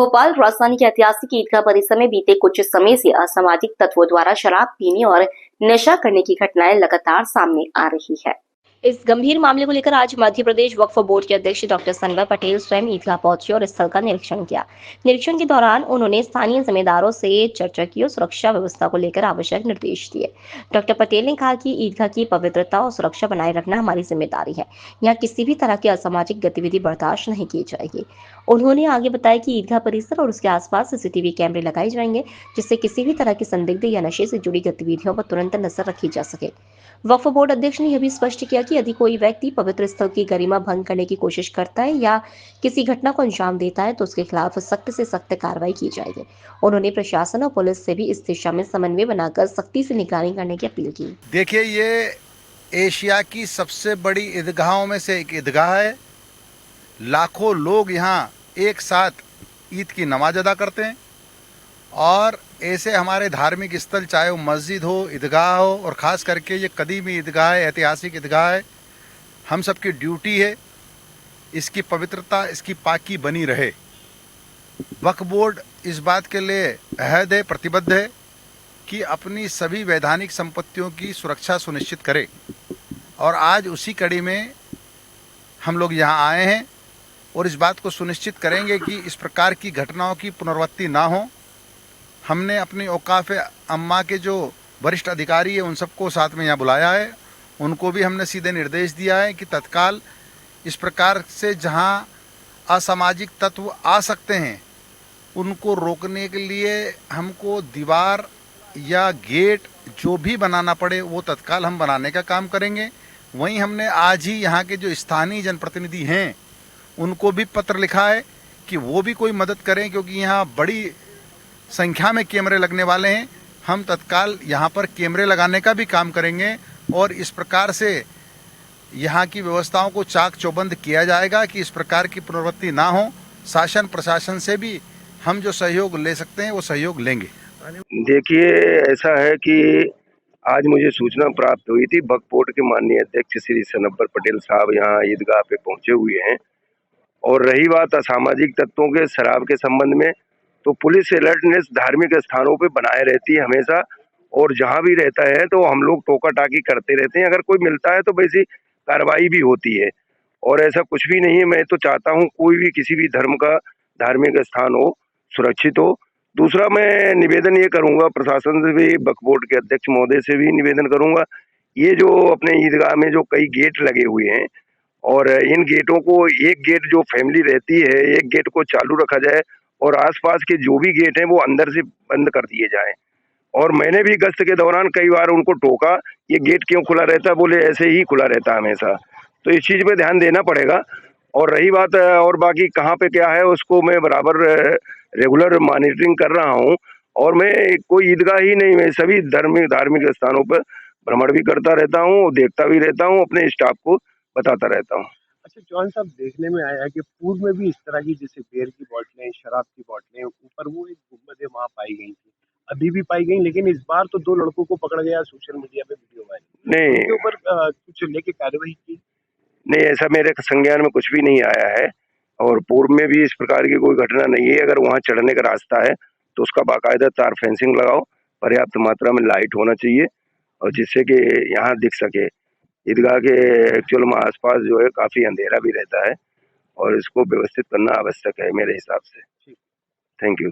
भोपाल राजधानी के ऐतिहासिक ईदगाह परिसर में बीते कुछ समय से असामाजिक तत्वों द्वारा शराब पीने और नशा करने की घटनाएं लगातार सामने आ रही है। इस गंभीर मामले को लेकर आज मध्य प्रदेश वक्फ बोर्ड के अध्यक्ष डॉक्टर सनवर पटेल स्वयं ईदगाह पहुंचे और स्थल का निरीक्षण किया। निरीक्षण के दौरान उन्होंने स्थानीय जिम्मेदारों से चर्चा की और सुरक्षा व्यवस्था को लेकर आवश्यक निर्देश दिए। डॉक्टर पटेल ने कहा कि ईदगाह की पवित्रता और सुरक्षा बनाए रखना हमारी जिम्मेदारी है। यहाँ किसी भी तरह की असामाजिक गतिविधि बर्दाश्त नहीं की जाएगी। उन्होंने आगे बताया कि ईदगाह परिसर और उसके आसपास सीसीटीवी कैमरे लगाए जाएंगे, जिससे किसी भी तरह की संदिग्ध या नशे से जुड़ी गतिविधियों पर तुरंत नजर रखी जा सके। वक्फ बोर्ड अध्यक्ष ने यह भी स्पष्ट किया कि यदि कोई व्यक्ति पवित्र स्थल की गरिमा भंग करने की कोशिश करता है या किसी घटना को अंजाम देता है तो उसके खिलाफ सख्त से सख्त कार्रवाई की जाएगी। उन्होंने प्रशासन और पुलिस से भी इस दिशा में समन्वय बनाकर सख्ती से निगरानी करने की अपील की। देखिए, ये एशिया की सबसे बड़ी ईदगाहों में से एक ईदगाह है। लाखों लोग यहाँ एक साथ ईद की नमाज अदा करते हैं और ऐसे हमारे धार्मिक स्थल, चाहे वो मस्जिद हो, ईदगाह हो, और ख़ास करके ये कदीमी ईदगाह है, ऐतिहासिक ईदगाह है, हम सबकी ड्यूटी है इसकी पवित्रता, इसकी पाकी बनी रहे। वक्फ बोर्ड इस बात के लिए अहद है, प्रतिबद्ध है कि अपनी सभी वैधानिक संपत्तियों की सुरक्षा सुनिश्चित करे। और आज उसी कड़ी में हम लोग यहाँ आए हैं और इस बात को सुनिश्चित करेंगे कि इस प्रकार की घटनाओं की पुनरावृत्ति ना हो। हमने अपनी औकाफ अम्मा के जो वरिष्ठ अधिकारी है उन सबको साथ में यहाँ बुलाया है। उनको भी हमने सीधे निर्देश दिया है कि तत्काल इस प्रकार से जहाँ असामाजिक तत्व आ सकते हैं उनको रोकने के लिए हमको दीवार या गेट जो भी बनाना पड़े वो तत्काल हम बनाने का काम करेंगे। वहीं हमने आज ही यहाँ के जो स्थानीय जनप्रतिनिधि हैं उनको भी पत्र लिखा है कि वो भी कोई मदद करें, क्योंकि यहाँ बड़ी संख्या में कैमरे लगने वाले हैं। हम तत्काल यहाँ पर कैमरे लगाने का भी काम करेंगे और इस प्रकार से यहाँ की व्यवस्थाओं को चाक चौबंद किया जाएगा कि इस प्रकार की प्रवृत्ति ना हो। शासन प्रशासन से भी हम जो सहयोग ले सकते हैं वो सहयोग लेंगे। देखिए, ऐसा है कि आज मुझे सूचना प्राप्त हुई थी, वक्फ बोर्ड के माननीय अध्यक्ष श्री सनवर पटेल साहब यहाँ ईदगाह पे पहुंचे हुए हैं। और रही बात असामाजिक तत्वों के शराब के संबंध में, तो पुलिस अलर्टनेस धार्मिक स्थानों पे बनाए रहती है हमेशा, और जहां भी रहता है तो हम लोग टोका टाकी करते रहते हैं। अगर कोई मिलता है तो वैसी कार्रवाई भी होती है और ऐसा कुछ भी नहीं है। मैं तो चाहता हूं कोई भी किसी भी धर्म का धार्मिक स्थान हो, सुरक्षित हो। दूसरा, मैं निवेदन ये करूंगा प्रशासन से भी, वक्फ बोर्ड के अध्यक्ष महोदय से भी निवेदन करूंगा, ये जो अपने ईदगाह में जो कई गेट लगे हुए हैं और इन गेटों को, एक गेट जो फैमिली रहती है, एक गेट को चालू रखा जाए और आसपास के जो भी गेट हैं वो अंदर से बंद कर दिए जाएं। और मैंने भी गश्त के दौरान कई बार उनको टोका, ये गेट क्यों खुला रहता है, बोले ऐसे ही खुला रहता है हमेशा। तो इस चीज पे ध्यान देना पड़ेगा। और रही बात और बाकी कहाँ पे क्या है, उसको मैं बराबर रेगुलर मॉनिटरिंग कर रहा हूँ। और मैं कोई ईदगाह ही नहीं, मैं सभी धार्मिक स्थानों पर भ्रमण भी करता रहता हूँ, देखता भी रहता हूँ, अपने स्टाफ को बताता रहता हूँ। अच्छा जॉन साहब, देखने में आया है कि पूर्व में भी इस तरह की, जैसे बियर की बोतलें, शराब की बोतलें, ऊपर वो एक गुम्बद वहां पाई गई थी, अभी भी पाई गई, लेकिन इस बार तो 2 लड़कों को पकड़ा गया, सोशल मीडिया पे वीडियो वायरल। नहीं उनके ऊपर कुछ लेके कार्रवाई की? नहीं, ऐसा मेरे संज्ञान में कुछ भी नहीं आया है और पूर्व में भी इस प्रकार की कोई घटना नहीं है। अगर वहां चढ़ने का रास्ता है तो उसका बाकायदा तार फेंसिंग लगाओ, पर्याप्त मात्रा में लाइट होना चाहिए और जिससे कि यहाँ दिख सके। ईदगाह के एक्चुअल में आसपास जो है काफी अंधेरा भी रहता है और इसको व्यवस्थित करना आवश्यक है मेरे हिसाब से। Thank you.